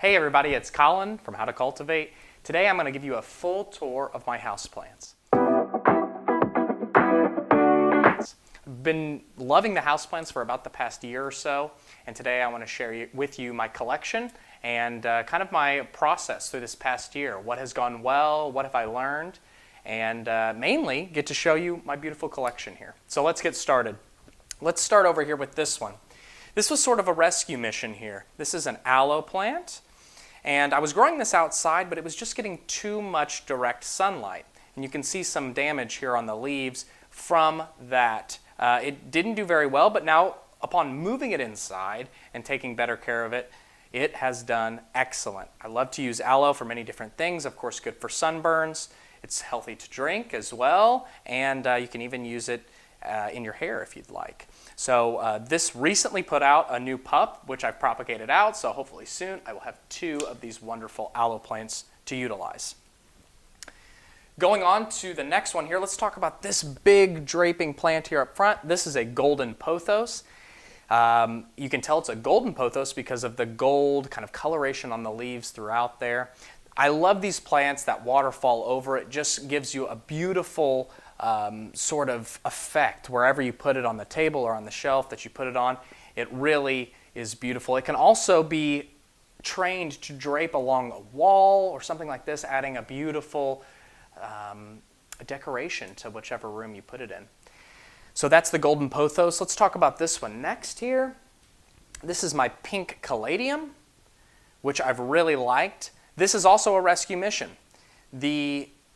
Hey everybody, it's Colin from How to Cultivate. Today I'm going to give you a full tour of my houseplants. I've been loving the houseplants for about the past year or so, and today I want to share with you my collection and kind of my process through this past year. What has gone well, what have I learned, and mainly get to show you my beautiful collection here. So let's get started. Let's start over here with this one. This was sort of a rescue mission here. This is an aloe plant. And I was growing this outside, but it was just getting too much direct sunlight. And you can see some damage here on the leaves from that. It didn't do very well, but now upon moving it inside and taking better care of it, it has done excellent. I love to use aloe for many different things. Of course, good for sunburns. It's healthy to drink as well, and you can even use it in your hair if you'd like. So this recently put out a new pup, which I've propagated out, so hopefully soon I will have 2 of these wonderful aloe plants to utilize. Going on to the next one here, let's talk about this big draping plant here up front. This is a golden pothos. You can tell it's a golden pothos because of the gold kind of coloration on the leaves throughout there. I love these plants that waterfall over. It just gives you a beautiful sort of effect wherever you put it on the table or on the shelf that you put it on. It really is beautiful. It can also be trained to drape along a wall or something like this, adding a beautiful decoration to whichever room you put it in. So that's the golden pothos. Let's talk about this one next here. This is my pink Cadium, which I've really liked. This is also a rescue mission.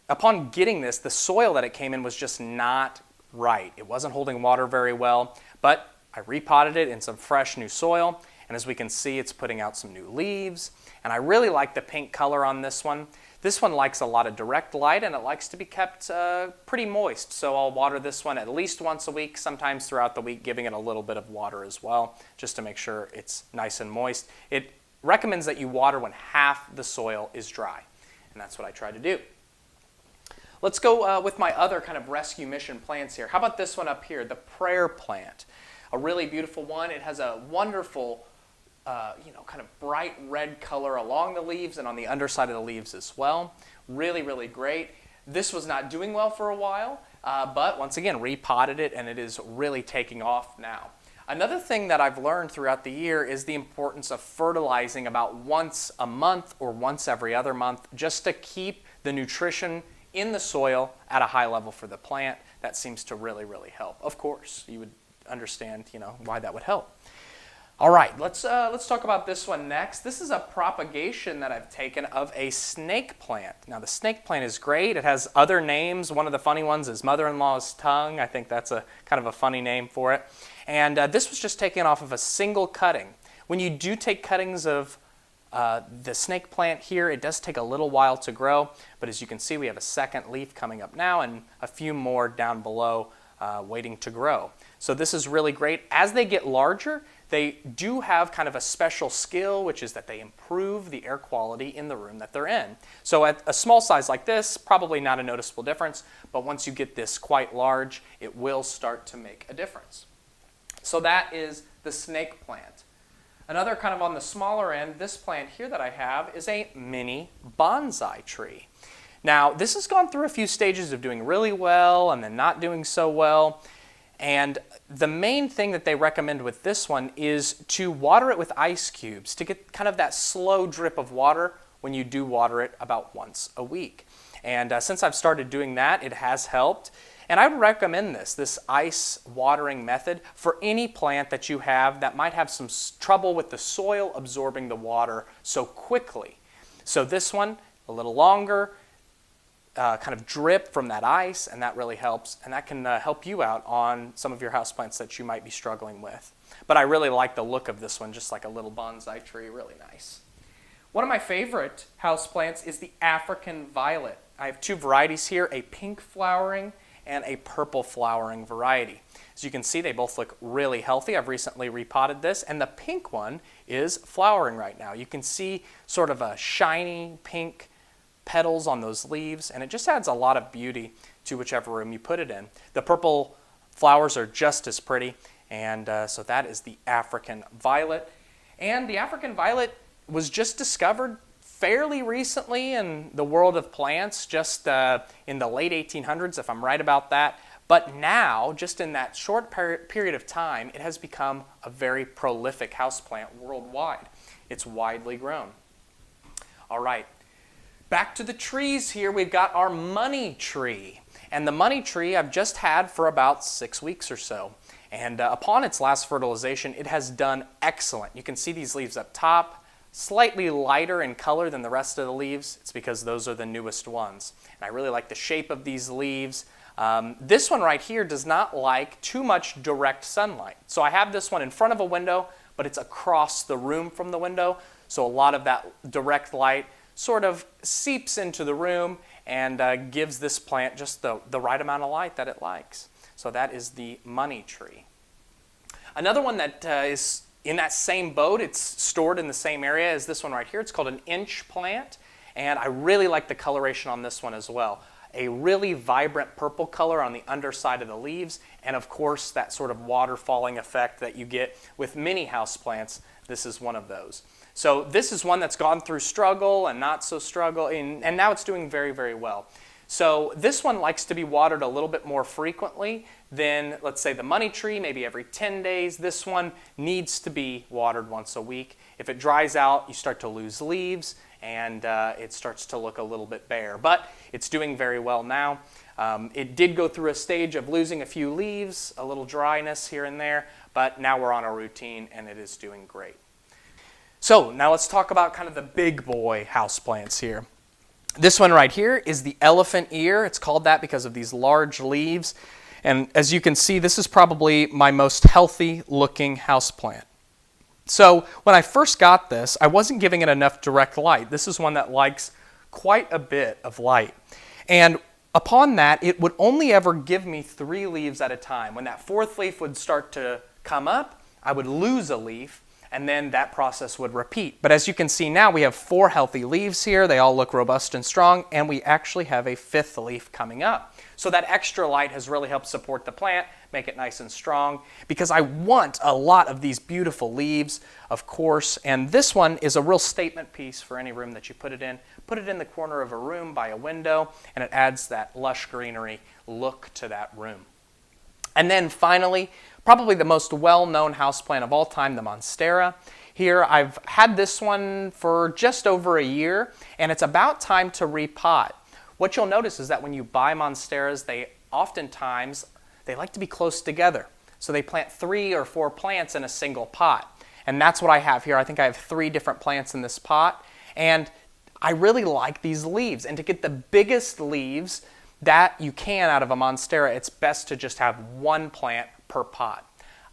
Upon getting this, the soil that it came in was just not right. It wasn't holding water very well, but I repotted it in some fresh new soil, and as we can see, it's putting out some new leaves, and I really like the pink color on this one. This one likes a lot of direct light, and it likes to be kept pretty moist, so I'll water this one at least once a week, sometimes throughout the week, giving it a little bit of water as well, just to make sure it's nice and moist. It recommends that you water when half the soil is dry, and that's what I try to do. Let's go with my other kind of rescue mission plants here. How about this one up here, the prayer plant? A really beautiful one. It has a wonderful, kind of bright red color along the leaves and on the underside of the leaves as well. Really, really great. This was not doing well for a while, but once again, repotted it, and it is really taking off now. Another thing that I've learned throughout the year is the importance of fertilizing about once a month or once every other month, just to keep the nutrition in the soil at a high level for the plant. That seems to really, really help. Of course, you would understand, why that would help. All right, let's talk about this one next. This is a propagation that I've taken of a snake plant. Now, the snake plant is great. It has other names. One of the funny ones is mother-in-law's tongue. I think that's a kind of a funny name for it. And this was just taken off of a single cutting. When you do take cuttings of the snake plant here, it does take a little while to grow, but as you can see, we have a second leaf coming up now and a few more down below waiting to grow. So this is really great. As they get larger, they do have kind of a special skill, which is that they improve the air quality in the room that they're in. So at a small size like this, probably not a noticeable difference, but once you get this quite large, it will start to make a difference. So that is the snake plant. Another kind of on the smaller end, this plant here that I have is a mini bonsai tree. Now, this has gone through a few stages of doing really well and then not doing so well. And the main thing that they recommend with this one is to water it with ice cubes to get kind of that slow drip of water when you do water it about once a week. And since I've started doing that, it has helped. And I would recommend this ice watering method for any plant that you have that might have some trouble with the soil absorbing the water so quickly. So this one, a little longer, kind of drip from that ice, and that really helps. And that can help you out on some of your houseplants that you might be struggling with. But I really like the look of this one, just like a little bonsai tree, really nice. One of my favorite houseplants is the African violet. I have 2 varieties here, a pink flowering and a purple flowering variety. As you can see, they both look really healthy. I've recently repotted this, and the pink one is flowering right now. You can see sort of a shiny pink petals on those leaves, and it just adds a lot of beauty to whichever room you put it in. The purple flowers are just as pretty, and so that is the African violet. And the African violet was just discovered fairly recently in the world of plants, just in the late 1800s, if I'm right about that. But now, just in that short period of time, it has become a very prolific houseplant worldwide. It's widely grown. All right, back to the trees here. We've got our money tree. And the money tree I've just had for about 6 weeks or so. And upon its last fertilization, it has done excellent. You can see these leaves up top, slightly lighter in color than the rest of the leaves. It's because those are the newest ones. And I really like the shape of these leaves. This one right here does not like too much direct sunlight. So I have this one in front of a window, but it's across the room from the window. So a lot of that direct light sort of seeps into the room and gives this plant just the right amount of light that it likes. So that is the money tree. Another one that is in that same boat, it's stored in the same area as this one right here. It's called an inch plant, and I really like the coloration on this one as well. A really vibrant purple color on the underside of the leaves, and of course that sort of water falling effect that you get with many houseplants. This is one of those. So this is one that's gone through struggle and not so struggle, and now it's doing very, very well. So this one likes to be watered a little bit more frequently than, let's say, the money tree, maybe every 10 days. This one needs to be watered once a week. If it dries out, you start to lose leaves, and it starts to look a little bit bare. But it's doing very well now. It did go through a stage of losing a few leaves, a little dryness here and there, but now we're on a routine, and it is doing great. So now let's talk about kind of the big boy houseplants here. This one right here is the elephant ear. It's called that because of these large leaves. And as you can see, this is probably my most healthy looking houseplant. So when I first got this, I wasn't giving it enough direct light. This is one that likes quite a bit of light. And upon that, it would only ever give me 3 leaves at a time. When that 4th leaf would start to come up, I would lose a leaf, and then that process would repeat. But as you can see now, we have 4 healthy leaves here. They all look robust and strong, and we actually have a 5th leaf coming up. So that extra light has really helped support the plant, make it nice and strong, because I want a lot of these beautiful leaves, of course, and this one is a real statement piece for any room that you put it in. Put it in the corner of a room by a window, and it adds that lush greenery look to that room. And then finally, probably the most well-known houseplant of all time, the Monstera. Here, I've had this one for just over a year, and it's about time to repot. What you'll notice is that when you buy Monsteras, they like to be close together. So they plant 3 or 4 plants in a single pot. And that's what I have here. I think I have 3 different plants in this pot. And I really like these leaves. And to get the biggest leaves that you can out of a Monstera, it's best to just have 1 plant per pot.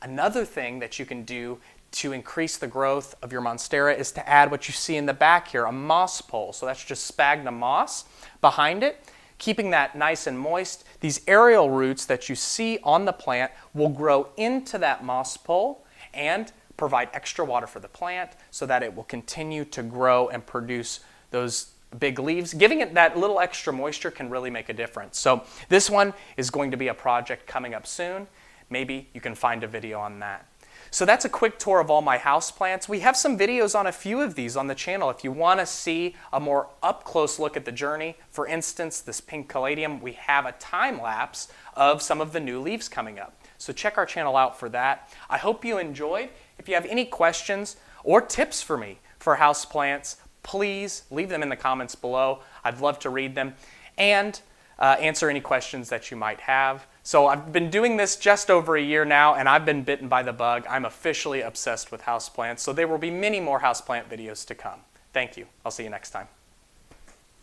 Another thing that you can do to increase the growth of your Monstera is to add what you see in the back here, a moss pole. So that's just sphagnum moss behind it, keeping that nice and moist. These aerial roots that you see on the plant will grow into that moss pole and provide extra water for the plant so that it will continue to grow and produce those big leaves. Giving it that little extra moisture can really make a difference. So this one is going to be a project coming up soon. Maybe you can find a video on that. So that's a quick tour of all my houseplants. We have some videos on a few of these on the channel if you want to see a more up-close look at the journey. For instance, this pink caladium, we have a time lapse of some of the new leaves coming up. So check our channel out for that. I hope you enjoyed. If you have any questions or tips for me for houseplants, please leave them in the comments below. I'd love to read them and answer any questions that you might have. So I've been doing this just over a year now, and I've been bitten by the bug. I'm officially obsessed with houseplants, so there will be many more houseplant videos to come. Thank you. I'll see you next time.